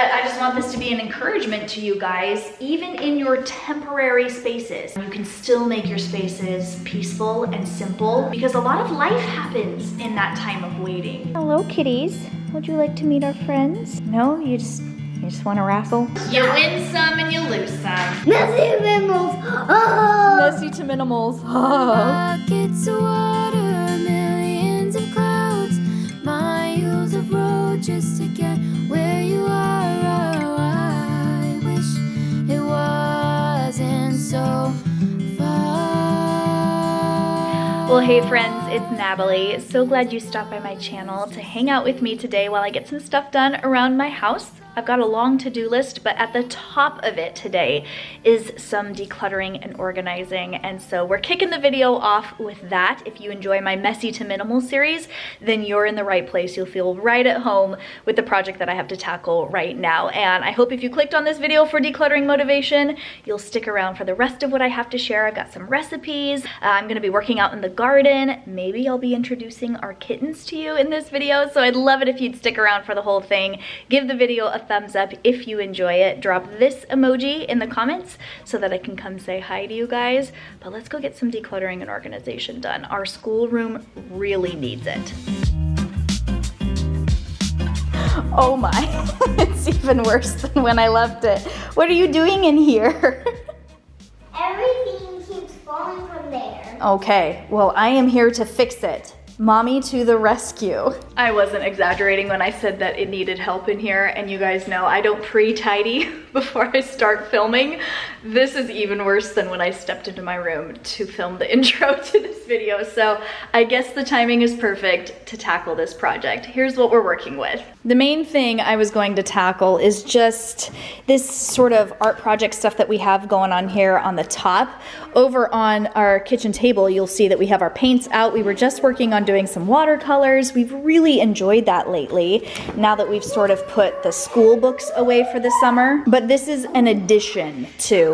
but I just want this to be an encouragement to you guys. Even in your temporary spaces, you can still make your spaces peaceful and simple, because a lot of life happens in that time of waiting. Hello, kitties. Would you like to meet our friends? No, you just want to raffle? You win some and you lose some. Messy to minimals. Oh. Messy to minimals. Oh. Buckets of water, millions of clouds, miles of road just to get where you are. Oh, I wish it wasn't so far. Well, hey friends, it's Natalie. So glad you stopped by my channel to hang out with me today while I get some stuff done around my house. I've got a long to-do list, but at the top of it today is some decluttering and organizing. And so we're kicking the video off with that. If you enjoy my Messy to Minimal series, then you're in the right place. You'll feel right at home with the project that I have to tackle right now. And I hope if you clicked on this video for decluttering motivation, you'll stick around for the rest of what I have to share. I've got some recipes. I'm gonna be working out in the garden. Maybe I'll be introducing our kittens to you in this video. So I'd love it if you'd stick around for the whole thing. Give the video a thumbs up if you enjoy it. Drop this emoji in the comments so that I can come say hi to you guys. But let's go get some decluttering and organization done. Our schoolroom really needs it. Oh my, it's even worse than when I left it. What are you doing in here? Everything keeps falling from there. Okay, well, I am here to fix it. Mommy to the rescue. I wasn't exaggerating when I said that it needed help in here, and you guys know I don't pre-tidy before I start filming. This is even worse than when I stepped into my room to film the intro to this video, so I guess the timing is perfect to tackle this project. Here's what we're working with. The main thing I was going to tackle is just this sort of art project stuff that we have going on here on the top. Over on our kitchen table, you'll see that we have our paints out. We were just working on doing some watercolors. We've really enjoyed that lately, now that we've sort of put the school books away for the summer. But this is an addition to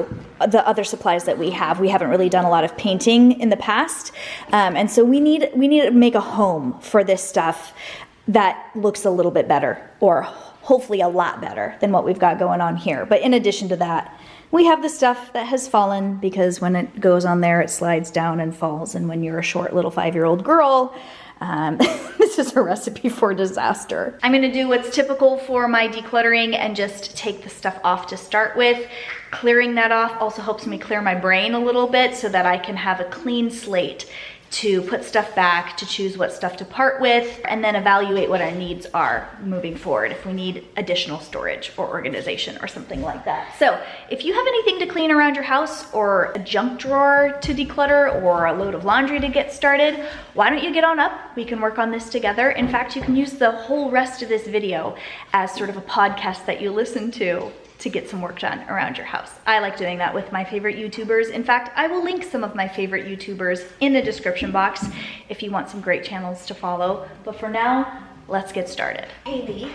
the other supplies that we have. We haven't really done a lot of painting in the past, and so we need to make a home for this stuff that looks a little bit better, or hopefully a lot better than what we've got going on here. But in addition to that, we have the stuff that has fallen, because when it goes on there, it slides down and falls. And when you're a short little 5-year-old girl, this is a recipe for disaster. I'm gonna do what's typical for my decluttering and just take the stuff off to start with. Clearing that off also helps me clear my brain a little bit so that I can have a clean slate to put stuff back, to choose what stuff to part with, and then evaluate what our needs are moving forward if we need additional storage or organization or something like that. So if you have anything to clean around your house, or a junk drawer to declutter, or a load of laundry to get started, why don't you get on up? We can work on this together. In fact, you can use the whole rest of this video as sort of a podcast that you listen to get some work done around your house. I like doing that with my favorite YouTubers. In fact, I will link some of my favorite YouTubers in the description box if you want some great channels to follow. But for now, let's get started. Haley,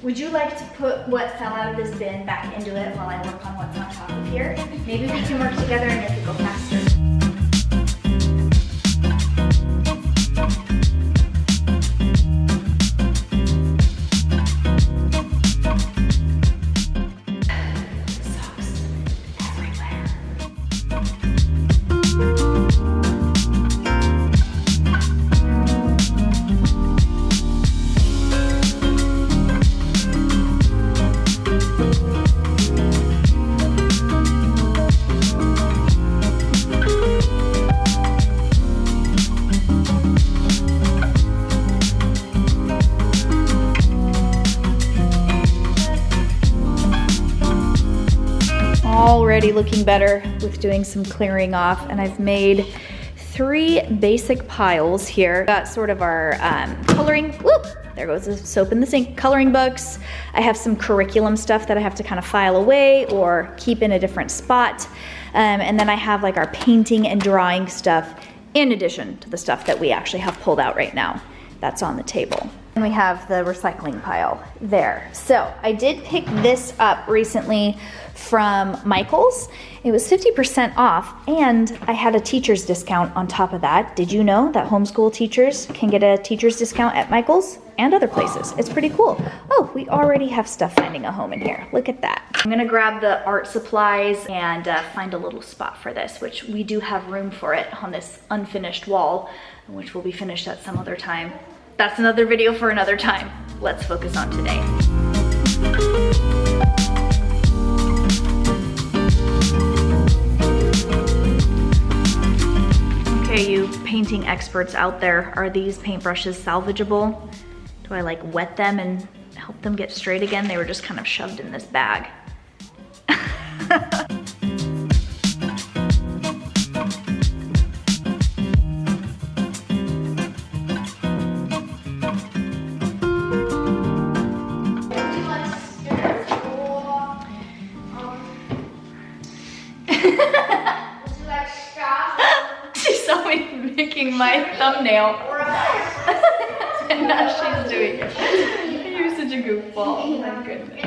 would you like to put what fell out of this bin back into it while I work on what's on top of here? Maybe we can work together and make it go faster. Already looking better with doing some clearing off, and I've made 3 basic piles here. Got sort of our coloring, whoop, there goes the soap in the sink, coloring books. I have some curriculum stuff that I have to kind of file away or keep in a different spot. And then I have like our painting and drawing stuff in addition to the stuff that we actually have pulled out right now. That's on the table. And we have the recycling pile there. So I did pick this up recently from Michael's. It was 50% off, and I had a teacher's discount on top of that. Did you know that homeschool teachers can get a teacher's discount at Michael's? and other places. It's pretty cool. Oh, we already have stuff finding a home in here. Look at that. I'm gonna grab the art supplies and find a little spot for this, which we do have room for it on this unfinished wall, which will be finished at some other time. That's another video for another time. Let's focus on today. Okay, you painting experts out there, are these paintbrushes salvageable? Do I like wet them and help them get straight again? They were just kind of shoved in this bag. My thumbnail. And now she's doing it. You're such a goofball. Oh my goodness.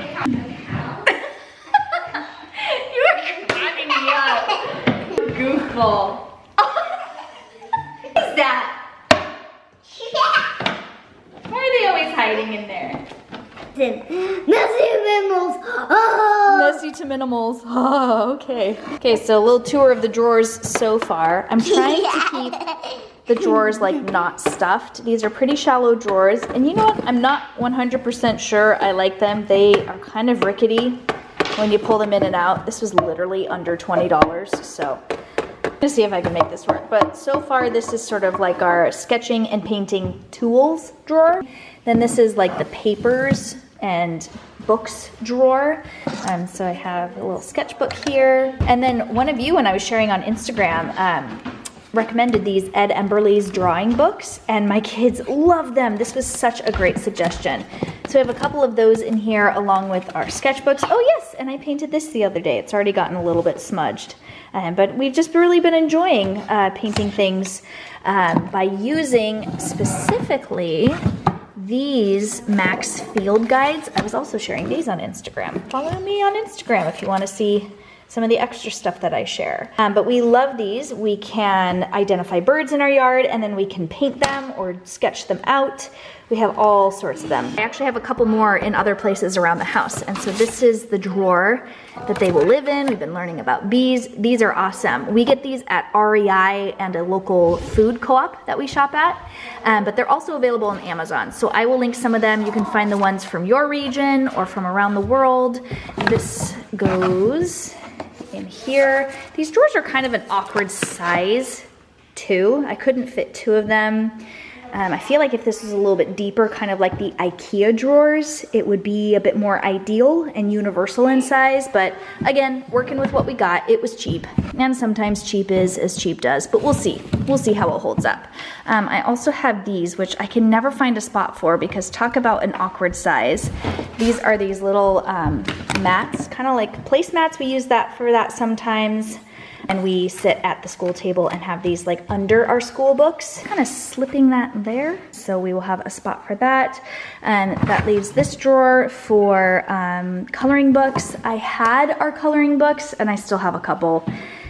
You are cracking me up. Goofball. What is that? Why are they always hiding in there? Messy minimals. Oh. Messy to minimals. Oh, okay. Okay, so a little tour of the drawers so far. I'm trying to keep the drawers like not stuffed. These are pretty shallow drawers, and you know what? I'm not 100% sure I like them. They are kind of rickety when you pull them in and out. This was literally under $20, so I'm gonna see if I can make this work. But so far, this is sort of like our sketching and painting tools drawer. Then this is like the papers and books drawer. So I have a little sketchbook here. And then one of you, when I was sharing on Instagram, recommended these Ed Emberley's drawing books, and my kids love them. This was such a great suggestion. So we have a couple of those in here along with our sketchbooks. Oh yes, and I painted this the other day. It's already gotten a little bit smudged. But we've just really been enjoying painting things by using specifically these Max Field Guides. I was also sharing these on Instagram. Follow me on Instagram if you want to see some of the extra stuff that I share. But we love these. We can identify birds in our yard, and then we can paint them or sketch them out. We have all sorts of them. I actually have a couple more in other places around the house. And so this is the drawer that they will live in. We've been learning about bees. These are awesome. We get these at REI and a local food co-op that we shop at, but they're also available on Amazon. So I will link some of them. You can find the ones from your region or from around the world. This goes in here. These drawers are kind of an awkward size too. I couldn't fit two of them. I feel like if this was a little bit deeper, kind of like the IKEA drawers, it would be a bit more ideal and universal in size. But again, working with what we got, it was cheap. And sometimes cheap is as cheap does, but we'll see. We'll see how it holds up. I also have these, which I can never find a spot for because talk about an awkward size. These are these little mats, kind of like placemats. We use that for that sometimes. And we sit at the school table and have these like under our school books, kind of slipping that there. So we will have a spot for that. And that leaves this drawer for coloring books. I had our coloring books and I still have a couple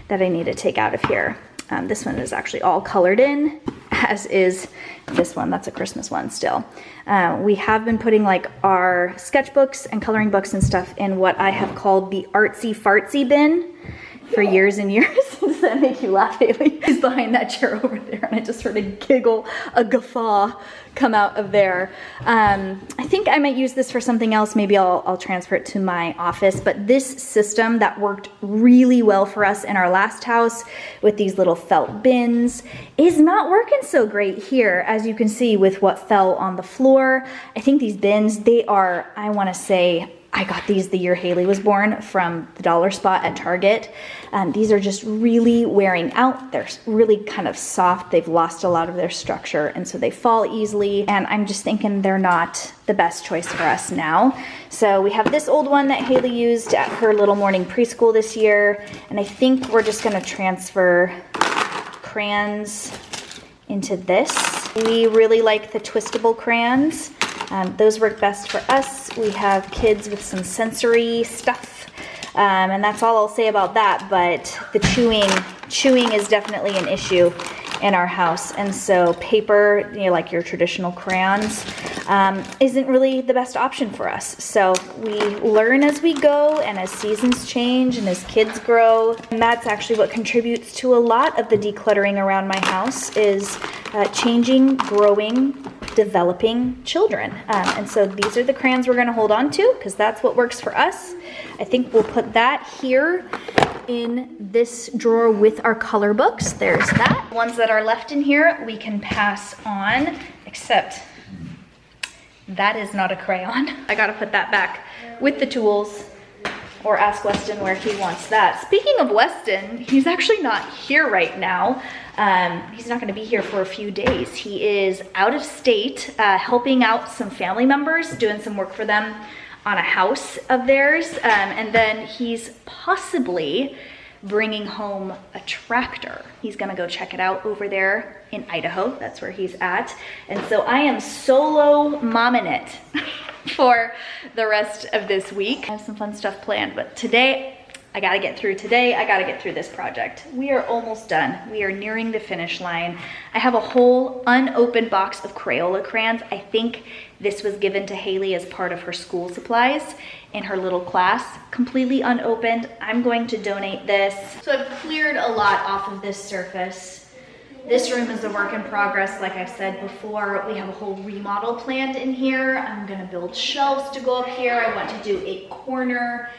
that I need to take out of here. This one is actually all colored in, as is this one. That's a Christmas one still. We have been putting like our sketchbooks and coloring books and stuff in what I have called the artsy fartsy bin for years and years. Does that make you laugh, Haley? He's behind that chair over there, and I just heard a giggle, a guffaw come out of there. I think I might use this for something else. Maybe I'll transfer it to my office, but this system that worked really well for us in our last house with these little felt bins is not working so great here, as you can see with what fell on the floor. I think these bins, they are, I wanna say, I got these the year Haley was born from the dollar spot at Target. These are just really wearing out. They're really kind of soft. They've lost a lot of their structure, and so they fall easily. And I'm just thinking they're not the best choice for us now. So we have this old one that Haley used at her little morning preschool this year. And I think we're just gonna transfer crayons into this. We really like the twistable crayons. Those work best for us. We have kids with some sensory stuff, and that's all I'll say about that, but the chewing is definitely an issue in our house, and so paper, you know, like your traditional crayons, isn't really the best option for us. So we learn as we go and as seasons change and as kids grow. And that's actually what contributes to a lot of the decluttering around my house is changing, growing, developing children. And so these are the crayons we're gonna hold on to because that's what works for us. I think we'll put that here in this drawer with our color books. There's that. The ones that are left in here we can pass on, except that is not a crayon. I gotta put that back with the tools or ask Weston where he wants that. Speaking of Weston, he's actually not here right now. He's not gonna be here for a few days. He is out of state, helping out some family members, doing some work for them on a house of theirs. And then he's possibly bringing home a tractor. He's gonna go check it out over there in Idaho. That's where he's at. And so I am solo momming it for the rest of this week. I have some fun stuff planned, but today, I gotta get through today. I gotta get through this project. We are almost done. We are nearing the finish line. I have a whole unopened box of Crayola crayons. I think this was given to Haley as part of her school supplies in her little class, completely unopened. I'm going to donate this. So I've cleared a lot off of this surface. This room is a work in progress. Like I said before, we have a whole remodel planned in here. I'm gonna build shelves to go up here. I want to do a corner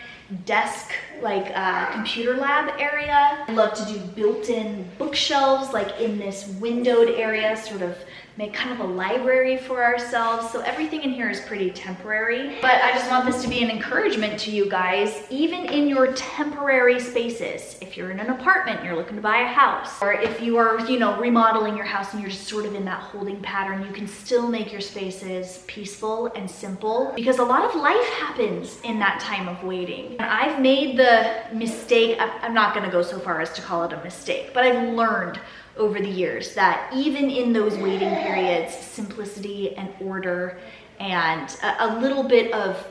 desk, like computer lab area. I love to do built-in bookshelves, like in this windowed area, sort of make kind of a library for ourselves. So everything in here is pretty temporary, but I just want this to be an encouragement to you guys, even in your temporary spaces. If you're in an apartment and you're looking to buy a house, or if you are, you know, remodeling your house and you're just sort of in that holding pattern, you can still make your spaces peaceful and simple because a lot of life happens in that time of waiting. And I've made the mistake, I'm not gonna go so far as to call it a mistake, but I've learned over the years that even in those waiting periods, simplicity and order and a little bit of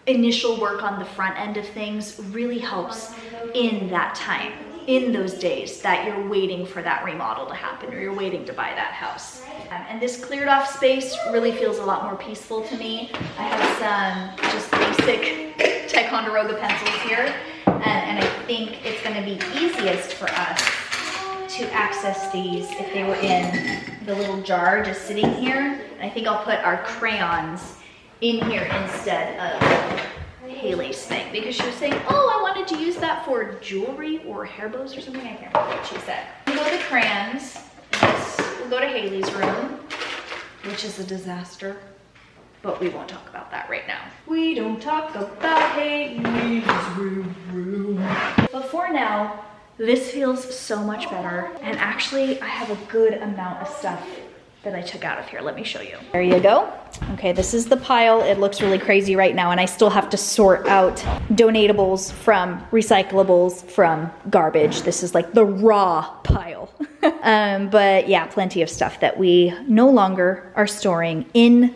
initial work on the front end of things really helps in that time, in those days that you're waiting for that remodel to happen or you're waiting to buy that house. And this cleared off space really feels a lot more peaceful to me. I have some just basic Ticonderoga pencils here, and I think it's gonna be easiest for us to access these if they were in the little jar just sitting here. And I think I'll put our crayons in here instead of Haley's thing because she was saying, oh, I wanted to use that for jewelry or hair bows or something. I can't remember what she said. We'll go to the crayons. We'll go to Haley's room, which is a disaster, but we won't talk about that right now. We don't talk about Haley's room. But for now, this feels so much better. And actually, I have a good amount of stuff that I took out of here. Let me show you. There you go. Okay, this is the pile. It looks really crazy right now, and I still have to sort out donatables from recyclables from garbage. This is like the raw pile. But yeah, plenty of stuff that we no longer are storing in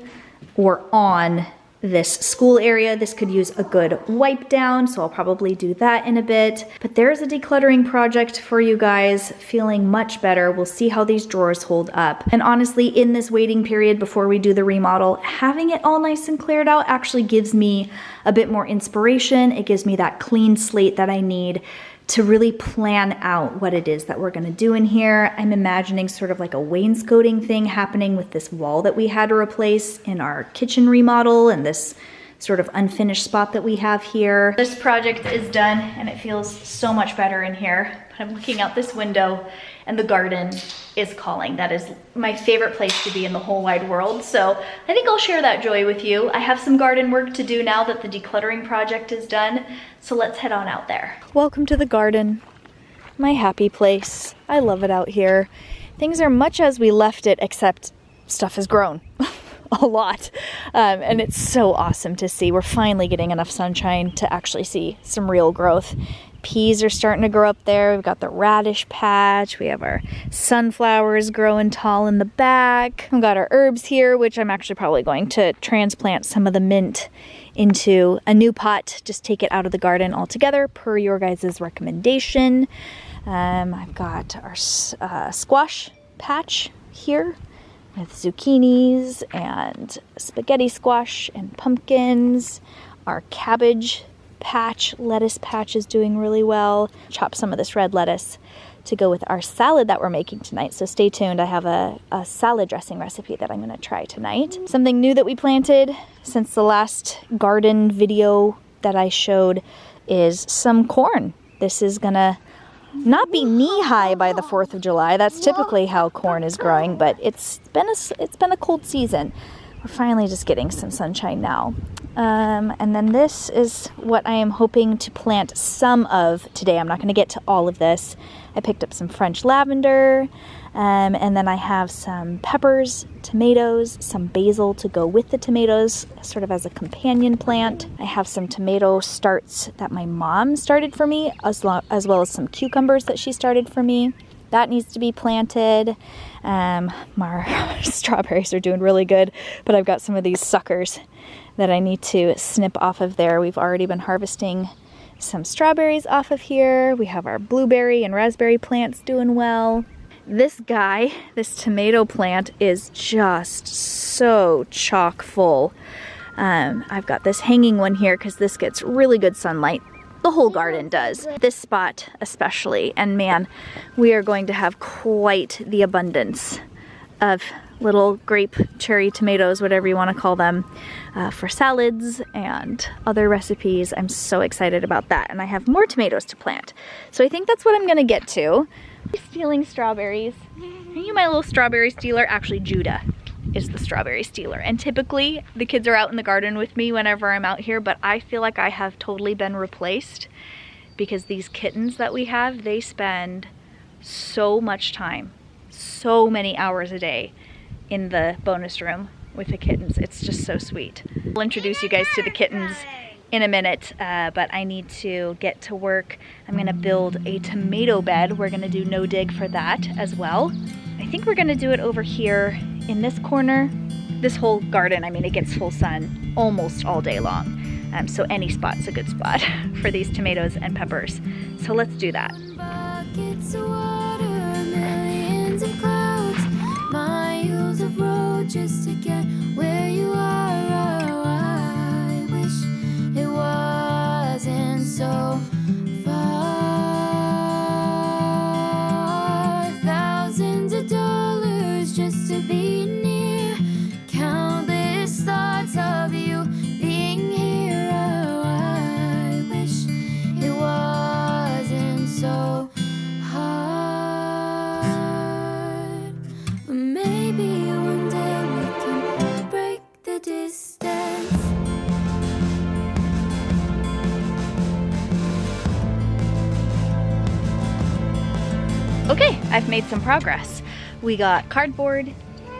or on this school area. This could use a good wipe down, so I'll probably do that in a bit. But there's a decluttering project for you guys, feeling much better. We'll see how these drawers hold up. And honestly, in this waiting period before we do the remodel, having it all nice and cleared out actually gives me a bit more inspiration. It gives me that clean slate that I need to really plan out what it is that we're gonna do in here. I'm imagining sort of like a wainscoting thing happening with this wall that we had to replace in our kitchen remodel and this sort of unfinished spot that we have here. This project is done and it feels so much better in here. But I'm looking out this window and the garden is calling. That is my favorite place to be in the whole wide world. So I think I'll share that joy with you. I have some garden work to do now that the decluttering project is done. So let's head on out there. Welcome to the garden, my happy place. I love it out here. Things are much as we left it, except stuff has grown a lot. And it's so awesome to see. We're finally getting enough sunshine to actually see some real growth. Peas are starting to grow up there. We've got the radish patch. We have our sunflowers growing tall in the back. We've got our herbs here, which I'm actually probably going to transplant some of the mint into a new pot. Just take it out of the garden altogether per your guys' recommendation. I've got our squash patch here. with zucchinis and spaghetti squash and pumpkins. Our cabbage patch, lettuce patch is doing really well. Chop some of this red lettuce to go with our salad that we're making tonight. So stay tuned. I have a salad dressing recipe that I'm gonna try tonight. Something new that we planted since the last garden video that I showed is some corn. This is gonna not be knee-high by the 4th of July. That's typically how corn is growing, but it's been a cold season. We're finally just getting some sunshine now. And then this is what I am hoping to plant some of today. I'm not going to get to all of this. I picked up some French lavender, and then I have some peppers, tomatoes, some basil to go with the tomatoes, sort of as a companion plant. I have some tomato starts that my mom started for me, as well as some cucumbers that she started for me. That needs to be planted. My strawberries are doing really good, but I've got some of these suckers that I need to snip off of there. We've already been harvesting some strawberries off of here. We have our blueberry and raspberry plants doing well. This guy, this tomato plant, is just so chock full. I've got this hanging one here because this gets really good sunlight. The whole garden does. This spot especially. And man, we are going to have quite the abundance of little grape, cherry tomatoes, whatever you want to call them, for salads and other recipes. I'm so excited about that. And I have more tomatoes to plant. So I think that's what I'm gonna get to. Stealing strawberries. Are you my little strawberry stealer? Actually, Judah is the strawberry stealer. And typically the kids are out in the garden with me whenever I'm out here, but I feel like I have totally been replaced because these kittens that we have, they spend so much time, so many hours a day in the bonus room with the kittens. It's just so sweet. I'll introduce you guys to the kittens in a minute, but I need to get to work. I'm gonna build a tomato bed. We're gonna do no dig for that as well. I think we're gonna do it over here in this corner. This whole garden, I mean, it gets full sun almost all day long. So any spot's a good spot for these tomatoes and peppers. So let's do that. Buckets of water, millions of clouds, miles of road just to get where you are. Oh, I wish it wasn't so far. Thousands of dollars just to be near, countless thoughts of you being here. Oh, I wish it wasn't so hard. But maybe one day we can break the distance. Okay, I've made some progress. We got cardboard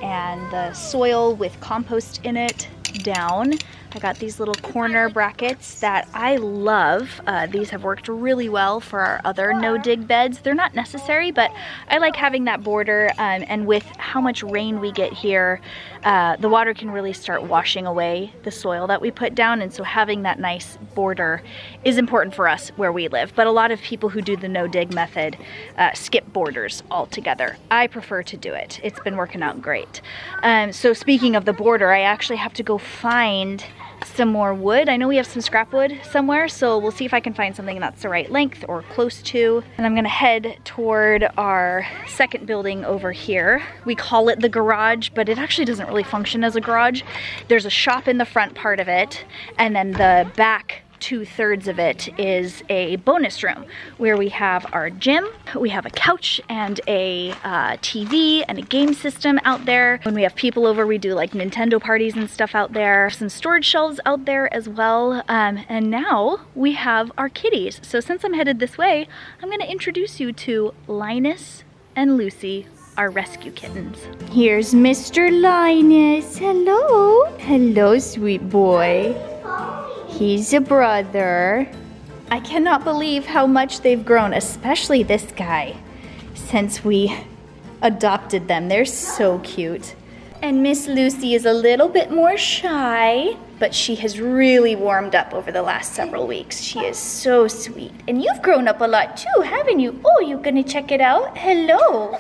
and the soil with compost in it down. I got these little corner brackets that I love. These have worked really well for our other no-dig beds. They're not necessary, but I like having that border, and with how much rain we get here, the water can really start washing away the soil that we put down, and so having that nice border is important for us where we live. But a lot of people who do the no-dig method skip borders altogether. I prefer to do it. It's been working out great. So speaking of the border, I actually have to go find some more wood. I know we have some scrap wood somewhere, so we'll see if I can find something that's the right length or close to. And I'm gonna head toward our second building over here. We call it the garage, but it actually doesn't really function as a garage. There's a shop in the front part of it, and then the back 2/3 of it is a bonus room where we have our gym, we have a couch and a TV and a game system out there. When we have people over, we do like Nintendo parties and stuff out there. Some storage shelves out there as well. And now we have our kitties. So since I'm headed this way, I'm gonna introduce you to Linus and Lucy, our rescue kittens. Here's Mr. Linus. Hello. Hello, sweet boy. He's a brother. I cannot believe how much they've grown, especially this guy, since we adopted them. They're so cute. And Miss Lucy is a little bit more shy, but she has really warmed up over the last several weeks. She is so sweet. And you've grown up a lot too, haven't you? Oh, you gonna check it out? Hello.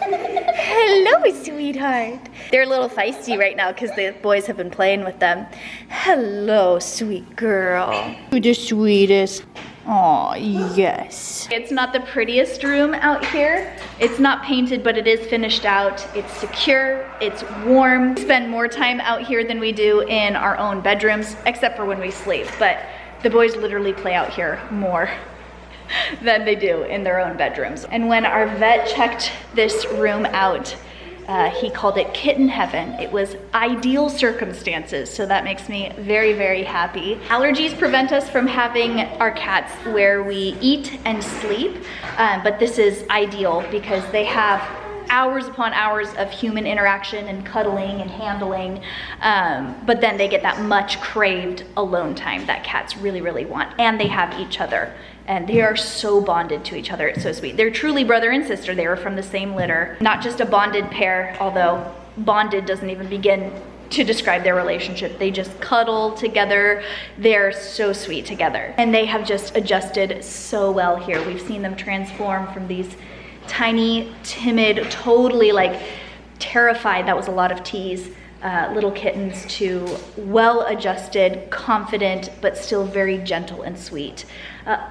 Hello, sweetheart. They're a little feisty right now because the boys have been playing with them. Hello, sweet girl. You're the sweetest. Oh, yes. It's not the prettiest room out here. It's not painted, but it is finished out. It's secure, it's warm. We spend more time out here than we do in our own bedrooms, except for when we sleep. But the boys literally play out here more than they do in their own bedrooms. And when our vet checked this room out, he called it kitten heaven. It was ideal circumstances, so that makes me very, very happy. Allergies prevent us from having our cats where we eat and sleep, but this is ideal because they have hours upon hours of human interaction and cuddling and handling, but then they get that much craved alone time that cats really, really want, and they have each other. And they are so bonded to each other. It's so sweet. They're truly brother and sister. They were from the same litter. Not just a bonded pair, although bonded doesn't even begin to describe their relationship. They just cuddle together. They're so sweet together. And they have just adjusted so well here. We've seen them transform from these tiny, timid, totally like terrified, that was a lot of T's, little kittens to well-adjusted, confident, but still very gentle and sweet.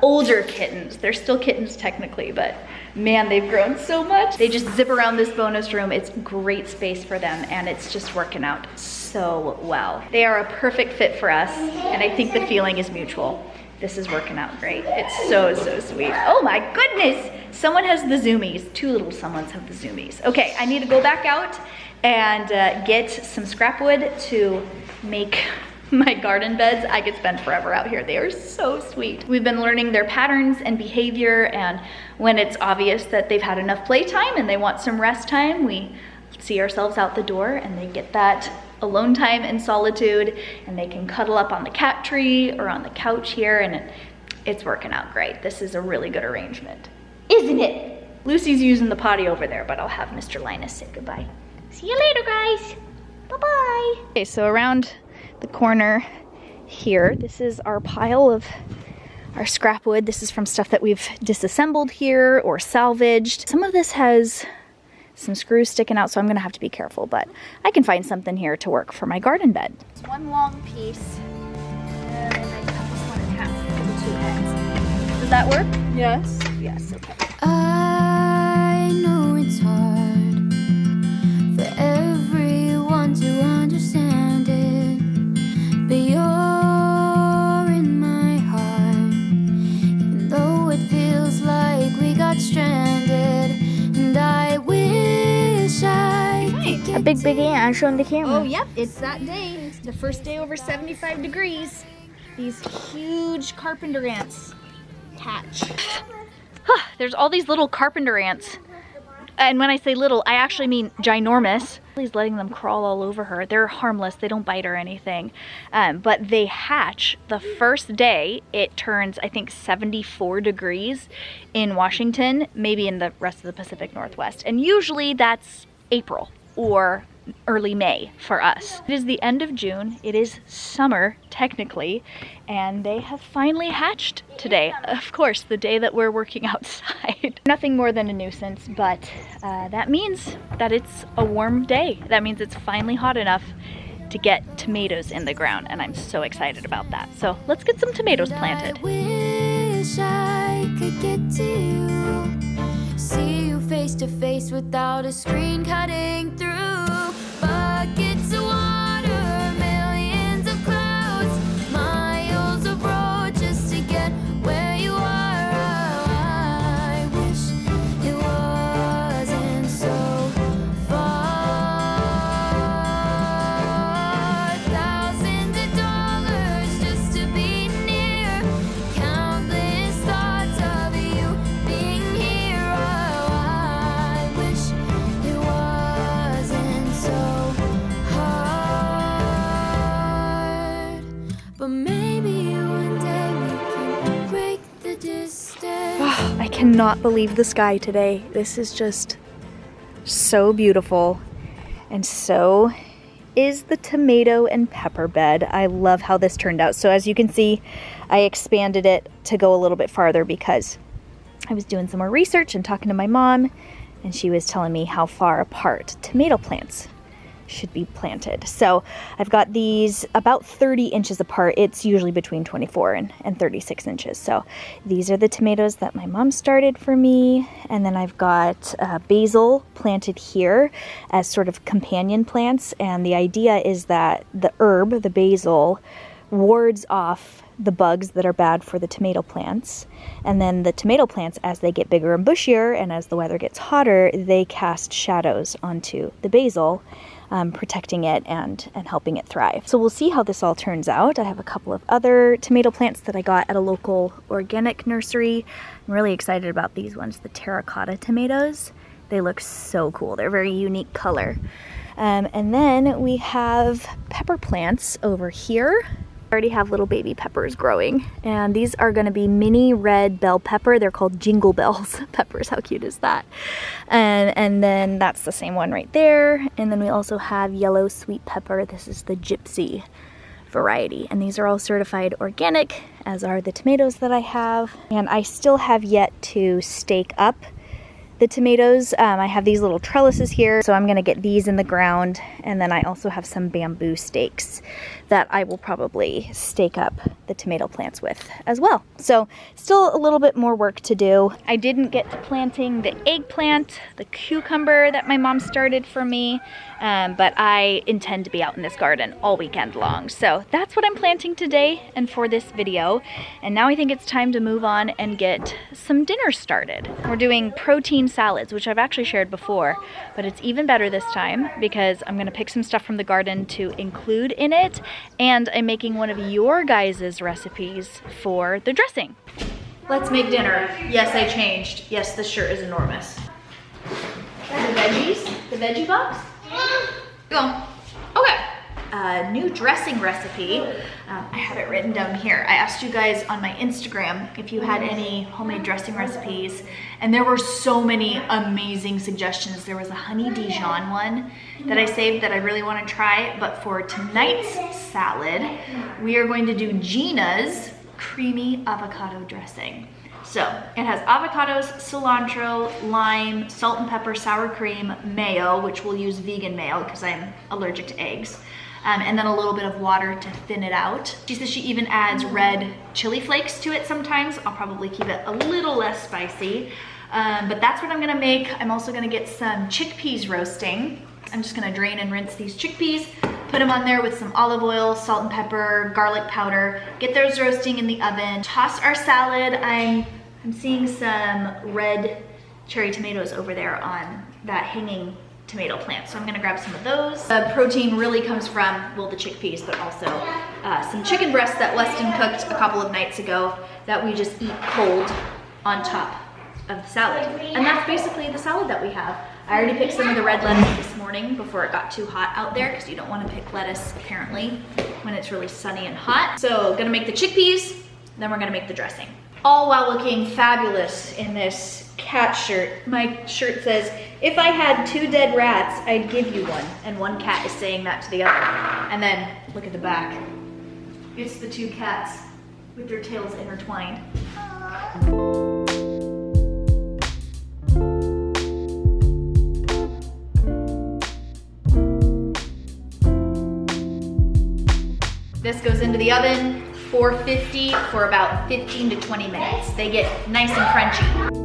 Older kittens, they're still kittens technically, but man, they've grown so much. They just zip around this bonus room. It's great space for them, and it's just working out so well. They are a perfect fit for us, and I think the feeling is mutual. This is working out great. It's so, so sweet. Oh my goodness! Someone has the zoomies. Two little someones have the zoomies. Okay, I need to go back out and get some scrap wood to make my garden beds. I could spend forever out here. They are so sweet. We've been learning their patterns and behavior, and when it's obvious that they've had enough playtime and they want some rest time, we see ourselves out the door and they get that alone time and solitude, and they can cuddle up on the cat tree or on the couch here, and it's working out great. This is a really good arrangement, isn't it? Lucy's using the potty over there, but I'll have Mr. Linus say goodbye. See you later, guys. Bye-bye. Okay, so around the corner here, this is our pile of our scrap wood. This is from stuff that we've disassembled here or salvaged. Some of this has some screws sticking out, so I'm gonna have to be careful, but I can find something here to work for my garden bed. It's one long piece, and I cut this one in half for the two ends. Does that work? Yes. Yes, okay. I know it's hard for everyone to understand it, but you're in my heart, even though it feels like we got stranded, and I wish I could get A big ant showing the camera. Oh, yep, it's that day. The first day over 75 degrees. These huge carpenter ants hatch. There's all these little carpenter ants. And when I say little, I actually mean ginormous. He's letting them crawl all over her. They're harmless, they don't bite or anything. But they hatch the first day. It turns, I think, 74 degrees in Washington, maybe in the rest of the Pacific Northwest. And usually that's April or early May for us. It is the end of June. It is summer, technically, and they have finally hatched today. Of course, the day that we're working outside. Nothing more than a nuisance, but that means that it's a warm day. That means it's finally hot enough to get tomatoes in the ground, and I'm so excited about that. So let's get some tomatoes planted. I wish I could get to you, see you face to face without a screen cutting through. Buckets of water, millions of clouds, miles of road just to get where you are. I wish it wasn't so far. Thousands of dollars just to be near, countless thoughts of you being here. Oh, I wish it wasn't so hard, but maybe one day we can break the distance. I cannot believe the sky today. This is just so beautiful, and so is the tomato and pepper bed. I love how this turned out. So as you can see, I expanded it to go a little bit farther because I was doing some more research and talking to my mom, and she was telling me how far apart tomato plants should be planted. So I've got these about 30 inches apart. It's usually between 24 and 36 inches. So these are the tomatoes that my mom started for me. And then I've got basil planted here as sort of companion plants. And the idea is that the herb, the basil, wards off the bugs that are bad for the tomato plants. And then the tomato plants, as they get bigger and bushier and as the weather gets hotter, they cast shadows onto the basil, protecting it and helping it thrive. So we'll see how this all turns out. I have a couple of other tomato plants that I got at a local organic nursery. I'm really excited about these ones, the terracotta tomatoes. They look so cool. They're a very unique color. And then we have pepper plants over here. I already have little baby peppers growing, and these are going to be mini red bell pepper. They're called Jingle Bells peppers. How cute is that? And then that's the same one right there. And then we also have yellow sweet pepper. This is the Gypsy variety, and these are all certified organic, as are the tomatoes that I have. And I still have yet to stake up the tomatoes. I have these little trellises here, so I'm gonna get these in the ground, and then I also have some bamboo stakes that I will probably stake up the tomato plants with as well. So still a little bit more work to do. I didn't get to planting the eggplant, the cucumber that my mom started for me, but I intend to be out in this garden all weekend long. So that's what I'm planting today and for this video. And now I think it's time to move on and get some dinner started. We're doing protein salads, which I've actually shared before, but it's even better this time because I'm gonna pick some stuff from the garden to include in it, and I'm making one of your guys' recipes for the dressing. Let's make dinner. Yes, I changed. Yes, this shirt is enormous. The veggies? The veggie box? Go. Okay. New dressing recipe. I have it written down here. I asked you guys on my Instagram if you had any homemade dressing recipes, and there were so many amazing suggestions. There was a honey Dijon one that I saved that I really want to try, but for tonight's salad, we are going to do Gina's creamy avocado dressing. So it has avocados, cilantro, lime, salt and pepper, sour cream, mayo, which we'll use vegan mayo because I'm allergic to eggs, and then a little bit of water to thin it out. She says she even adds red chili flakes to it sometimes. I'll probably keep it a little less spicy, but that's what I'm gonna make. I'm also gonna get some chickpeas roasting. I'm just gonna drain and rinse these chickpeas, put them on there with some olive oil, salt and pepper, garlic powder, get those roasting in the oven. Toss our salad. I'm seeing some red cherry tomatoes over there on that hanging tomato plant, so I'm gonna grab some of those. The protein really comes from, well, the chickpeas, but also some chicken breasts that Weston cooked a couple of nights ago that we just eat cold on top of the salad. And that's basically the salad that we have. I already picked some of the red lettuce this morning before it got too hot out there, because you don't want to pick lettuce apparently when it's really sunny and hot. So gonna make the chickpeas, then we're gonna make the dressing. All while looking fabulous in this cat shirt. My shirt says, if I had 2 dead rats, I'd give you one. And one cat is saying that to the other. And then look at the back. It's the 2 cats with their tails intertwined. This goes into the oven, 450 for about 15 to 20 minutes. They get nice and crunchy.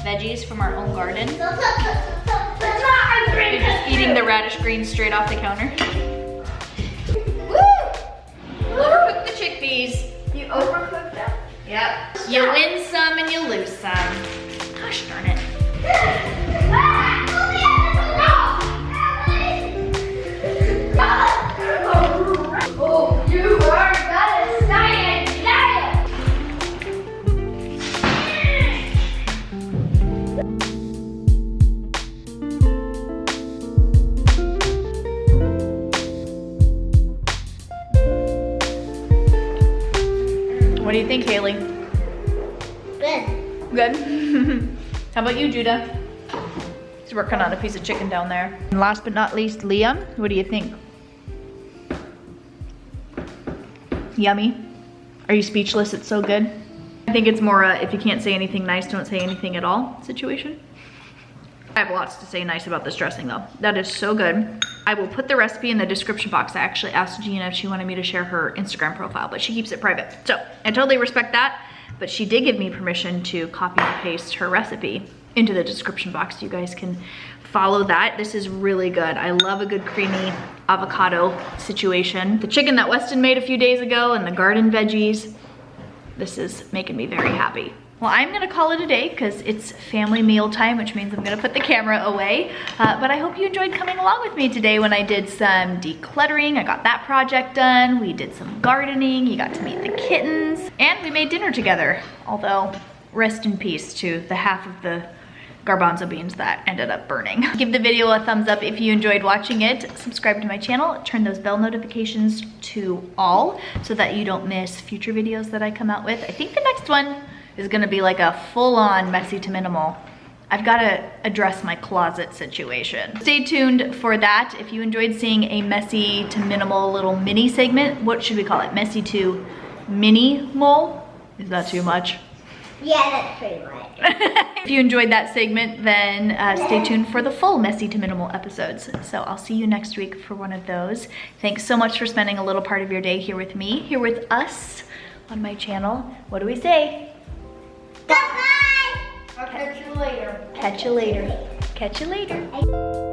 Veggies from our own garden. You're just eating the radish greens straight off the counter. Woo! chickpeas. You overcook them? Yep. You win some and you lose some. Gosh darn it. Oh, you are gonna science now! What do you think, Haley? Good. Good? How about you, Judah? He's working on a piece of chicken down there. And last but not least, Liam, what do you think? Yummy? Are you speechless? It's so good. I think it's more if you can't say anything nice, don't say anything at all situation. I have lots to say nice about this dressing though. That is so good. I will put the recipe in the description box. I actually asked Gina if she wanted me to share her Instagram profile, but she keeps it private. So I totally respect that, but she did give me permission to copy and paste her recipe into the description box. You guys can follow that. This is really good. I love a good creamy avocado situation. The chicken that Weston made a few days ago and the garden veggies. This is making me very happy. Well, I'm gonna call it a day because it's family meal time, which means I'm gonna put the camera away. But I hope you enjoyed coming along with me today when I did some decluttering. I got that project done. We did some gardening. You got to meet the kittens. And we made dinner together. Although, rest in peace to the half of the garbanzo beans that ended up burning. Give the video a thumbs up if you enjoyed watching it. Subscribe to my channel, turn those bell notifications to all so that you don't miss future videos that I come out with. I think the next one is gonna be like a full-on messy to minimal. I've gotta address my closet situation. Stay tuned for that. If you enjoyed seeing a messy to minimal little mini segment, what should we call it? Messy to mini-mole? Is that too much? Yeah, that's pretty much. If you enjoyed that segment, then stay tuned for the full messy to minimal episodes. So I'll see you next week for one of those. Thanks so much for spending a little part of your day here with me, here with us on my channel. What do we say? Bye-bye! I'll catch you later. Catch you later. Catch you later.